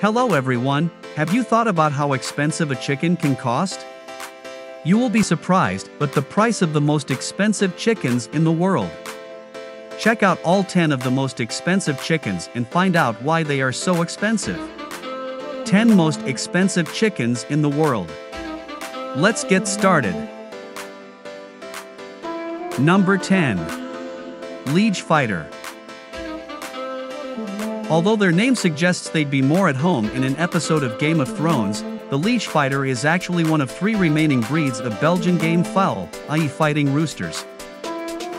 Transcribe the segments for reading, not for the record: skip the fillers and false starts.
Hello everyone, have you thought about how expensive a chicken can cost? You will be surprised, but the price of the most expensive chickens in the world. Check out all 10 of the most expensive chickens and find out why they are so expensive. 10 most expensive chickens in the world. Let's get started. Number 10. Liege Fighter. Although their name suggests they'd be more at home in an episode of Game of Thrones, the Liege Fighter is actually one of 3 remaining breeds of Belgian game fowl, i.e. fighting roosters.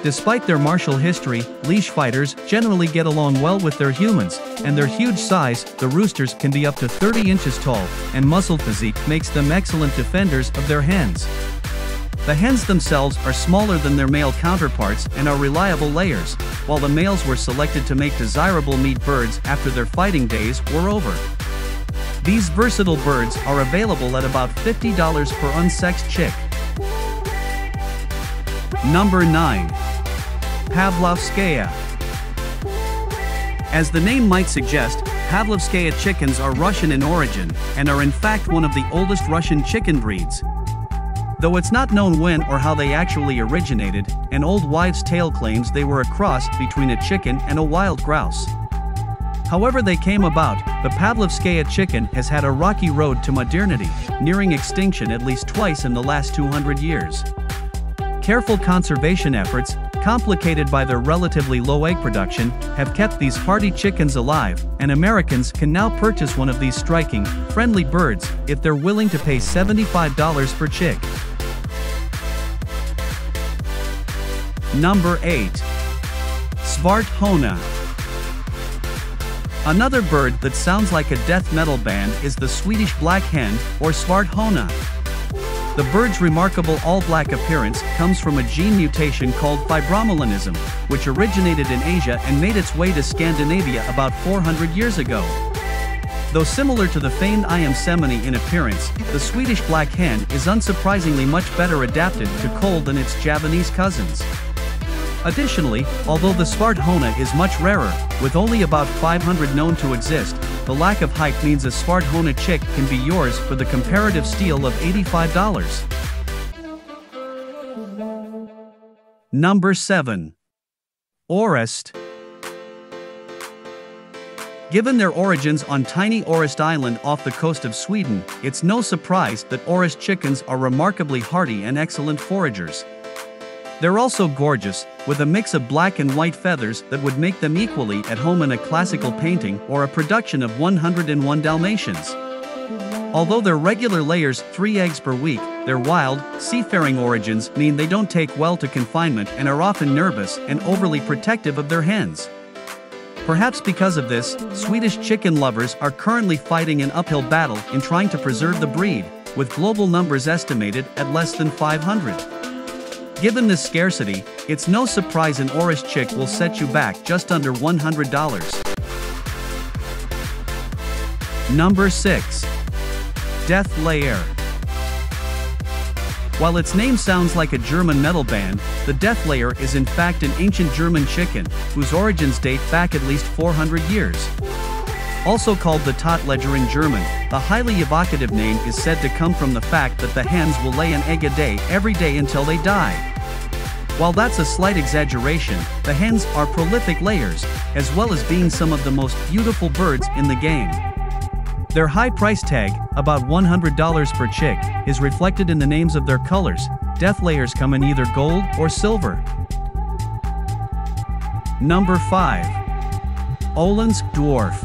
Despite their martial history, Liege Fighters generally get along well with their humans, and their huge size, the roosters can be up to 30 inches tall, and muscled physique makes them excellent defenders of their hens. The hens themselves are smaller than their male counterparts and are reliable layers, while the males were selected to make desirable meat birds after their fighting days were over. These versatile birds are available at about $50 per unsexed chick. Number 9. Pavlovovskaya. As the name might suggest, Pavlovovskaya chickens are Russian in origin and are in fact one of the oldest Russian chicken breeds. Though it's not known when or how they actually originated, an old wives' tale claims they were a cross between a chicken and a wild grouse. However they came about, the Pavlovovskaya chicken has had a rocky road to modernity, nearing extinction at least twice in the last 200 years. Careful conservation efforts, complicated by their relatively low egg production, have kept these hardy chickens alive, and Americans can now purchase one of these striking, friendly birds if they're willing to pay $75 per chick. Number 8. Spartona. Another bird that sounds like a death metal band is the Swedish black hen, or Spartona. The bird's remarkable all-black appearance comes from a gene mutation called fibromelanism, which originated in Asia and made its way to Scandinavia about 400 years ago. Though similar to the famed Am Ketowa in appearance, the Swedish black hen is unsurprisingly much better adapted to cold than its Javanese cousins. Additionally, although the Spartona is much rarer, with only about 500 known to exist, the lack of height means a Spartona chick can be yours for the comparative steal of $85. Number 7. Orest. Given their origins on tiny Orest Island off the coast of Sweden, it's no surprise that Orest chickens are remarkably hardy and excellent foragers. They're also gorgeous, with a mix of black and white feathers that would make them equally at home in a classical painting or a production of 101 Dalmatians. Although they're regular layers 3 eggs per week, their wild, seafaring origins mean they don't take well to confinement and are often nervous and overly protective of their hens. Perhaps because of this, Swedish chicken lovers are currently fighting an uphill battle in trying to preserve the breed, with global numbers estimated at less than 500. Given this scarcity, it's no surprise an Orest chick will set you back just under $100. Number 6. Death Layer. While its name sounds like a German metal band, the Death Layer is in fact an ancient German chicken, whose origins date back at least 400 years. Also called the Totleger in German, the highly evocative name is said to come from the fact that the hens will lay an egg a day every day until they die. While that's a slight exaggeration, the hens are prolific layers, as well as being some of the most beautiful birds in the game. Their high price tag, about $100 per chick, is reflected in the names of their colors. Death layers come in either gold or silver. Number 5. Odens Dwarf.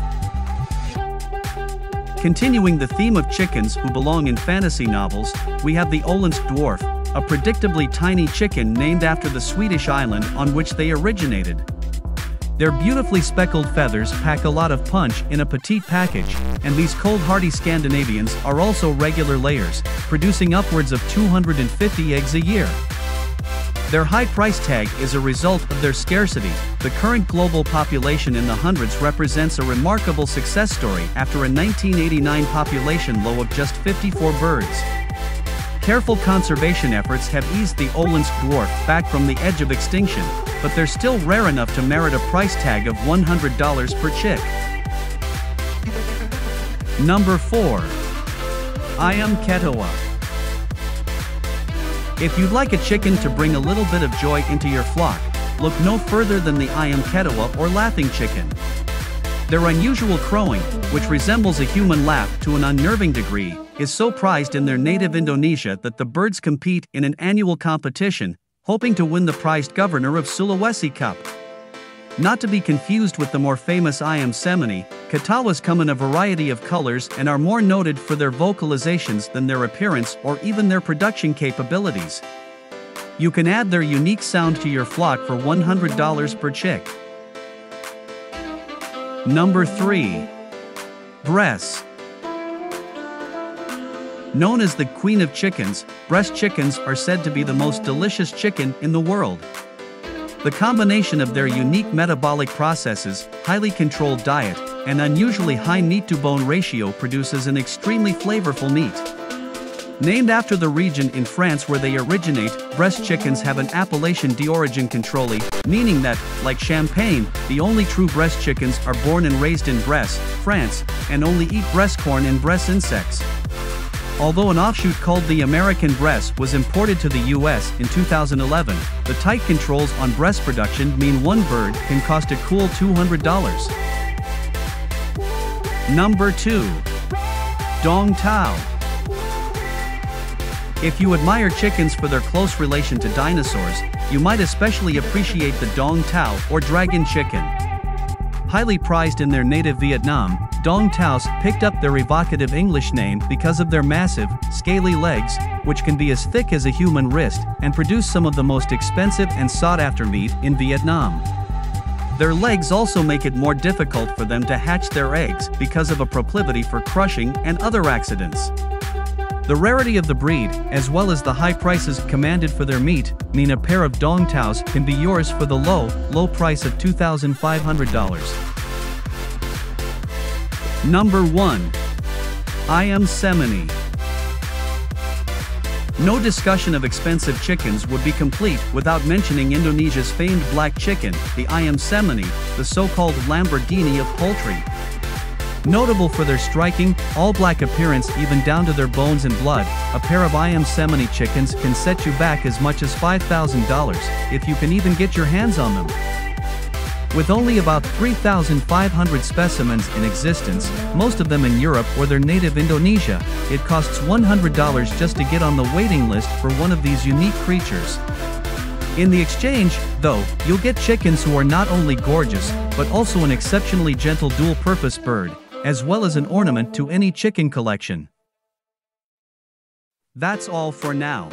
Continuing the theme of chickens who belong in fantasy novels, we have the Odens Dwarf, a predictably tiny chicken named after the Swedish island on which they originated. Their beautifully speckled feathers pack a lot of punch in a petite package, and these cold-hardy Scandinavians are also regular layers, producing upwards of 250 eggs a year. Their high price tag is a result of their scarcity. The current global population in the hundreds represents a remarkable success story after a 1989 population low of just 54 birds. Careful conservation efforts have eased the Odens Dwarf back from the edge of extinction, but they're still rare enough to merit a price tag of $100 per chick. Number 4. Am Ketowa. If you'd like a chicken to bring a little bit of joy into your flock, look no further than the Am Ketowa or laughing chicken. Their unusual crowing, which resembles a human laugh to an unnerving degree, is so prized in their native Indonesia that the birds compete in an annual competition, hoping to win the prized governor of Sulawesi Cup. Not to be confused with the more famous Ayam Semeni, Ketowas come in a variety of colors and are more noted for their vocalizations than their appearance or even their production capabilities. You can add their unique sound to your flock for $100 per chick. Number 3. Breasts. Known as the queen of chickens, breast chickens are said to be the most delicious chicken in the world. The combination of their unique metabolic processes, highly controlled diet, and unusually high meat-to-bone ratio produces an extremely flavorful meat. Named after the region in France where they originate, breast chickens have an appellation d'origine contrôlée, meaning that, like champagne, the only true breast chickens are born and raised in Bresse, France, and only eat breast corn and breast insects. Although an offshoot called the American Bresse was imported to the US in 2011, the tight controls on breast production mean one bird can cost a cool $200. Number 2. Dong Tao. If you admire chickens for their close relation to dinosaurs, you might especially appreciate the Dong Tao or dragon chicken. Highly prized in their native Vietnam, Dong Taos picked up their evocative English name because of their massive, scaly legs, which can be as thick as a human wrist, and produce some of the most expensive and sought-after meat in Vietnam. Their legs also make it more difficult for them to hatch their eggs because of a proclivity for crushing and other accidents. The rarity of the breed, as well as the high prices commanded for their meat, mean a pair of Dong Taos can be yours for the low price of $2,500. Number 1. Ayam Semeni. No discussion of expensive chickens would be complete without mentioning Indonesia's famed black chicken, the Ayam Semeni, the so-called Lamborghini of poultry. Notable for their striking, all-black appearance even down to their bones and blood, a pair of Ayam Semeni chickens can set you back as much as $5,000, if you can even get your hands on them. With only about 3,500 specimens in existence, most of them in Europe or their native Indonesia, it costs $100 just to get on the waiting list for one of these unique creatures. In the exchange, though, you'll get chickens who are not only gorgeous, but also an exceptionally gentle dual-purpose bird, as well as an ornament to any chicken collection. That's all for now.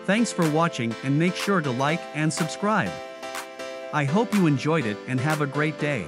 Thanks for watching and make sure to like and subscribe. I hope you enjoyed it and have a great day.